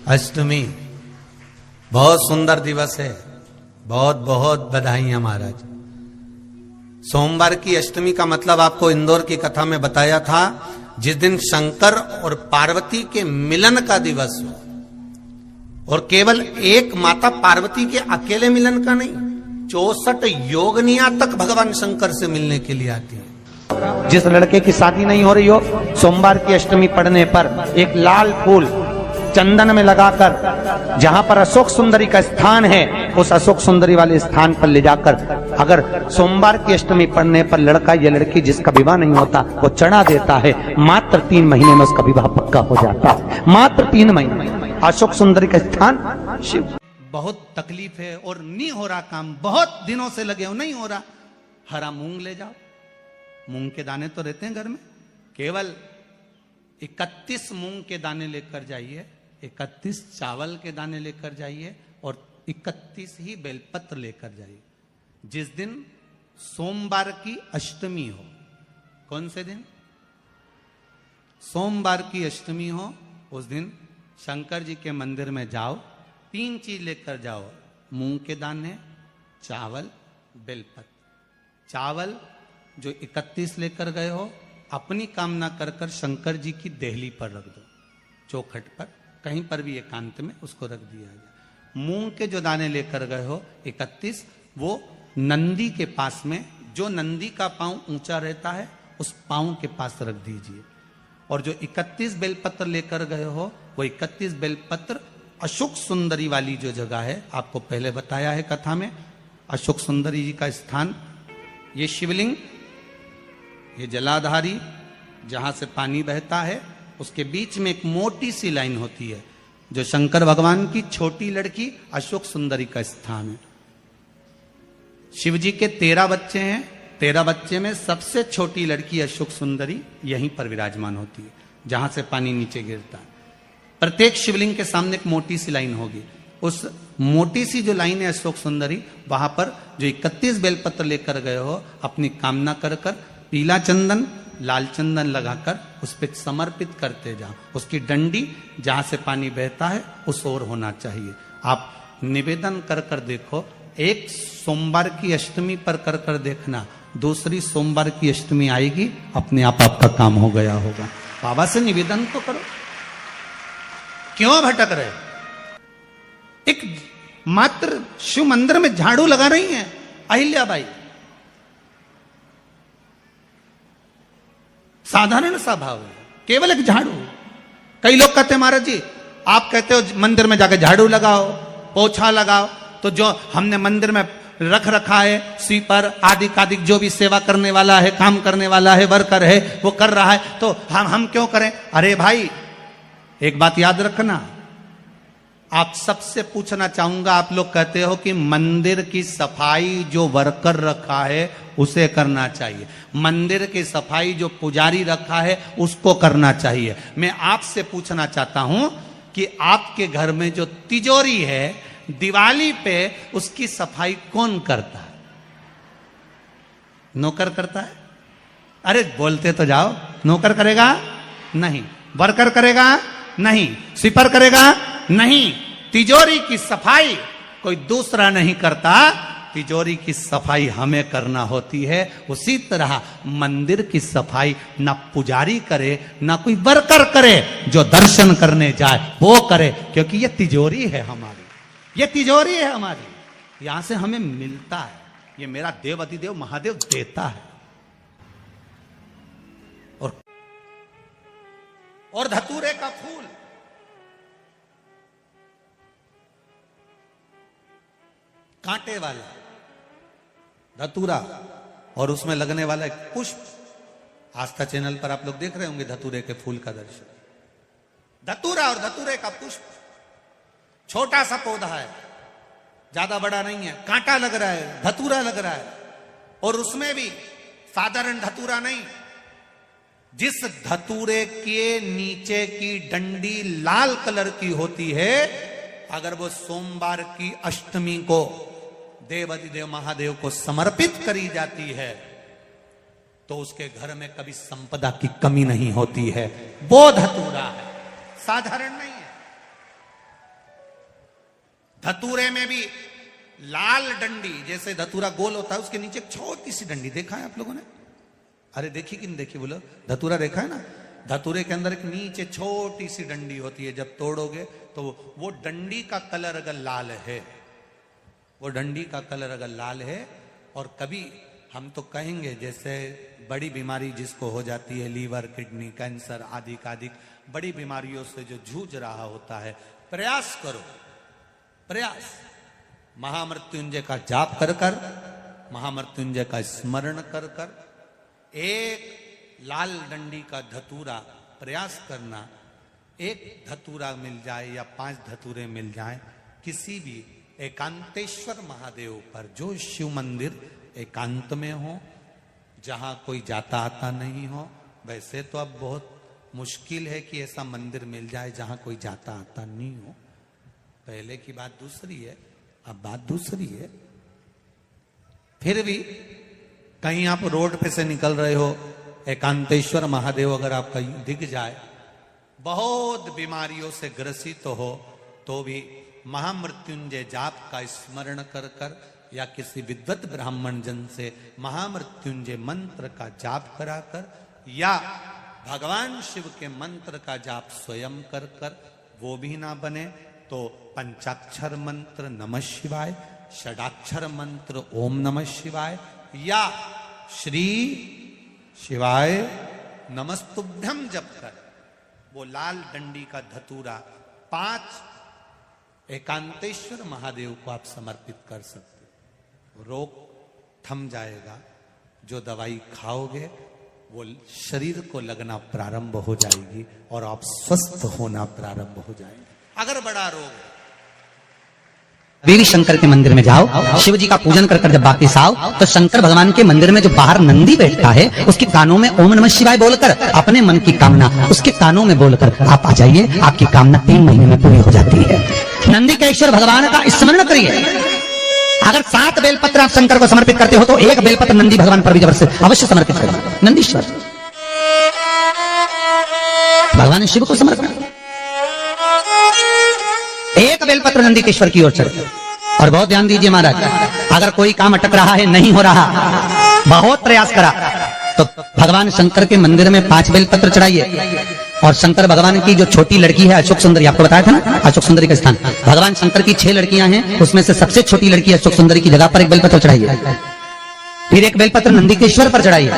अष्टमी बहुत सुंदर दिवस है। बहुत बहुत बधाइयां महाराज। सोमवार की अष्टमी का मतलब आपको इंदौर की कथा में बताया था, जिस दिन शंकर और पार्वती के मिलन का दिवस हो। और केवल एक माता पार्वती के अकेले मिलन का नहीं, 64 योगनिया तक भगवान शंकर से मिलने के लिए आती है। जिस लड़के की शादी नहीं हो रही हो, सोमवार की अष्टमी पढ़ने पर एक लाल फूल चंदन में लगाकर, जहां पर अशोक सुंदरी का स्थान है, उस अशोक सुंदरी वाले स्थान पर ले जाकर, अगर सोमवार की अष्टमी पढ़ने पर लड़का या लड़की जिसका विवाह नहीं होता वो चढ़ा देता है, मात्र 3 महीने में उसका विवाह पक्का हो जाता है। मात्र 3 महीने। अशोक सुंदरी का स्थान शिव। बहुत तकलीफ है और नहीं हो रहा काम, बहुत दिनों से लगे हो, नहीं हो रहा। हरा मूंग ले जाओ। मूंग के दाने तो रहते हैं घर में, केवल 31 मूंग के दाने लेकर जाइए, 31 चावल के दाने लेकर जाइए और 31 ही बेलपत्र लेकर जाइए। जिस दिन सोमवार की अष्टमी हो, कौन से दिन? सोमवार की अष्टमी हो, उस दिन शंकर जी के मंदिर में जाओ, 3 चीज लेकर जाओ, मूंग के दाने, चावल, बेलपत्र। चावल जो 31 लेकर गए हो, अपनी कामना कर कर शंकर जी की देहली पर रख दो, चौखट पर, कहीं पर भी एकांत में उसको रख दिया जाए। मूंग के जो दाने लेकर गए हो 31, वो नंदी के पास में, जो नंदी का पांव ऊंचा रहता है उस पांव के पास रख दीजिए। और जो 31 बेलपत्र लेकर गए हो, वो 31 बेलपत्र अशोक सुंदरी वाली जो जगह है, आपको पहले बताया है कथा में, अशोक सुंदरी जी का स्थान, ये शिवलिंग, ये जलाधारी जहां से पानी बहता है, उसके बीच में एक मोटी सी लाइन होती है, जो शंकर भगवान की छोटी लड़की अशोक सुंदरी का स्थान है। शिव जी के 13 बच्चे हैं, 13 बच्चे में सबसे छोटी लड़की अशोक सुंदरी यहीं पर विराजमान होती है, जहां से पानी नीचे गिरता है। प्रत्येक शिवलिंग के सामने एक मोटी सी लाइन होगी, उस मोटी सी जो लाइन है अशोक सुंदरी, वहां पर जो 31 बेलपत्र लेकर गए हो, अपनी कामना कर कर पीला चंदन, लाल चंदन लगाकर उस पर समर्पित करते जाओ। उसकी डंडी जहां से पानी बहता है उस ओर होना चाहिए। आप निवेदन कर कर देखो, एक सोमवार की अष्टमी पर कर कर देखना, दूसरी सोमवार की अष्टमी आएगी, अपने आप आपका काम हो गया होगा। बाबा से निवेदन तो करो, क्यों भटक रहे? एक मात्र शिव मंदिर में झाड़ू लगा रही हैं अहिल्याबाई, साधारण सा भाव है, केवल एक झाड़ू। कई लोग कहते हैं महाराज जी, आप कहते हो मंदिर में जाकर झाड़ू लगाओ, पोछा लगाओ, तो जो हमने मंदिर में रख रखा है स्वीपर आदि आदि, जो भी सेवा करने वाला है, काम करने वाला है, वर्कर है, वो कर रहा है, तो हम क्यों करें? अरे भाई, एक बात याद रखना, आप सबसे पूछना चाहूंगा, आप लोग कहते हो कि मंदिर की सफाई जो वर्कर रखा है उसे करना चाहिए, मंदिर की सफाई जो पुजारी रखा है उसको करना चाहिए। मैं आपसे पूछना चाहता हूं कि आपके घर में जो तिजोरी है, दिवाली पे उसकी सफाई कौन करता है? नौकर करता है? अरे बोलते तो जाओ। नौकर करेगा? नहीं। वर्कर करेगा? नहीं। स्वीपर करेगा? नहीं। तिजोरी की सफाई कोई दूसरा नहीं करता, तिजोरी की सफाई हमें करना होती है। उसी तरह मंदिर की सफाई ना पुजारी करे, ना कोई वर्कर करे, जो दर्शन करने जाए वो करे, क्योंकि ये तिजोरी है हमारी, ये तिजोरी है हमारी, यहां से हमें मिलता है, ये मेरा देव अधिदेव महादेव देता है। और धतूरे का फूल, कांटे वाला धतूरा, और उसमें लगने वाला एक पुष्प, आस्था चैनल पर आप लोग देख रहे होंगे धतूरे के फूल का दर्शन। धतूरा और धतूरे का पुष्प, छोटा सा पौधा है, ज्यादा बड़ा नहीं है, कांटा लग रहा है, धतूरा लग रहा है, और उसमें भी साधारण धतूरा नहीं, जिस धतूरे के नीचे की डंडी लाल कलर की होती है, अगर वो सोमवार की अष्टमी को देव अधिदेव महादेव को समर्पित करी जाती है, तो उसके घर में कभी संपदा की कमी नहीं होती है। वो धतूरा है, साधारण नहीं है। धतूरे में भी लाल डंडी, जैसे धतूरा गोल होता है उसके नीचे एक छोटी सी डंडी, देखा है आप लोगों ने? अरे देखी कि नहीं देखी बोलो? धतूरा देखा है ना? धतूरे के अंदर एक नीचे छोटी सी डंडी होती है, जब तोड़ोगे तो वो डंडी का कलर अगर लाल है, वो डंडी का कलर अगर लाल है, और कभी हम तो कहेंगे जैसे बड़ी बीमारी जिसको हो जाती है, लीवर, किडनी, कैंसर आदि आदि बड़ी बीमारियों से जो जूझ रहा होता है, प्रयास करो, प्रयास महामृत्युंजय का जाप कर कर, महामृत्युंजय का स्मरण कर कर, एक लाल डंडी का धतूरा प्रयास करना, एक धतूरा मिल जाए या 5 धतूरे मिल जाए किसी भी एकांतेश्वर महादेव पर, जो शिव मंदिर एकांत में हो, जहां कोई जाता आता नहीं हो। वैसे तो अब बहुत मुश्किल है कि ऐसा मंदिर मिल जाए जहां कोई जाता आता नहीं हो, पहले की बात दूसरी है, अब बात दूसरी है। फिर भी कहीं आप रोड पे से निकल रहे हो, एकांतेश्वर महादेव अगर आप कहीं दिख जाए, बहुत बीमारियों से ग्रसित हो, तो भी महामृत्युंजय जाप का स्मरण कर कर या किसी विद्वत ब्राह्मण जन से महामृत्युंजय मंत्र का जाप कराकर, या भगवान शिव के मंत्र का जाप स्वयं कर कर, वो भी ना बने तो पंचाक्षर मंत्र नमः शिवाय, षडाक्षर मंत्र ओम नमः शिवाय, या श्री शिवाय नमस्तुभ्यम जप कर वो लाल डंडी का धतूरा 5 एकांतेश्वर महादेव को आप समर्पित कर सकते हो। रोग थम जाएगा, जो दवाई खाओगे वो शरीर को लगना प्रारंभ हो जाएगी और आप स्वस्थ होना प्रारंभ हो जाएंगे। अगर बड़ा रोग है, देवी शंकर के मंदिर में जाओ, शिव जी का पूजन कर जब वापिस आओ तो शंकर भगवान के मंदिर में जो बाहर नंदी बैठता है उसके कानों में ओम नमः शिवाय बोलकर अपने मन की कामना उसके कानों में बोलकर आप आ जाइए, आपकी कामना 3 महीने में पूरी हो जाती है। नंदी के ईश्वर भगवान का स्मरण करिए। अगर 7 बेलपत्र आप शंकर को समर्पित करते हो तो 1 बेलपत्र नंदी भगवान पर भी अवश्य समर्पित करना। नंदीश्वर भगवान शिव को समर्पण, 1 बेलपत्र नंदीकेश्वर की ओर चढ़े। और बहुत ध्यान दीजिए महाराज, अगर कोई काम अटक रहा है, नहीं हो रहा, बहुत प्रयास करा, तो भगवान शंकर के मंदिर में 5 बेलपत्र चढ़ाइए। और शंकर भगवान की जो छोटी लड़की है अशोक सुंदरी, आपको बताया था ना अशोक सुंदरी का स्थान, भगवान शंकर की 6 लड़कियां हैं, उसमें से सबसे छोटी लड़की अशोक सुंदरी की जगह पर 1 बेलपत्र चढ़ाइए। फिर 1 बेलपत्र नंदीकेश्वर पर चढ़ाइए।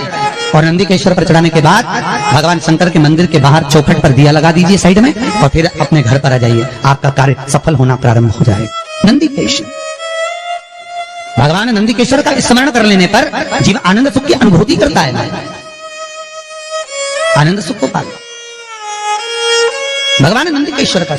और नंदीकेश्वर पर चढ़ाने के बाद भगवान शंकर के मंदिर के बाहर चौखट पर दिया लगा दीजिए साइड में, और फिर अपने घर पर आ जाइए, आपका कार्य सफल होना प्रारंभ हो जाएगा। नंदीकेश्वर भगवान नंदीकेश्वर का स्मरण कर लेने पर जीव आनंद सुख की अनुभूति करता है, आनंद सुख को पाता। भगवान नंदीकेश्वर का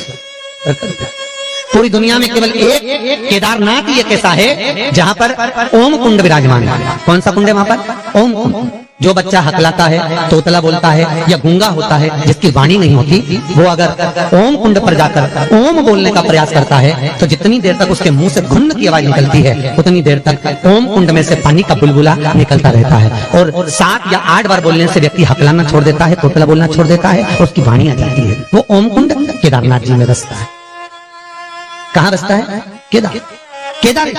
पूरी दुनिया में केवल एक केदारनाथ ही एक ऐसा है जहां पर ओम कुंड विराजमान है। कौन सा कुंड है वहां पर? ओम कुंड। जो बच्चा हकलाता है, तोतला बोलता है या गूंगा होता है, जिसकी वाणी नहीं होती, वो अगर ओम कुंड पर जाकर ओम बोलने का प्रयास करता है तो जितनी देर तक उसके मुंह से घुन्न की आवाज निकलती है उतनी देर तक ओम कुंड में से पानी का बुलबुला निकलता रहता है। और 7 या 8 बार बोलने से व्यक्ति हकलाना छोड़ देता है, तोतला बोलना छोड़ देता है और उसकी वाणी आ जाती है। वो ओम कुंड केदारनाथ जी में बसता है। कहां बसता है? केदार।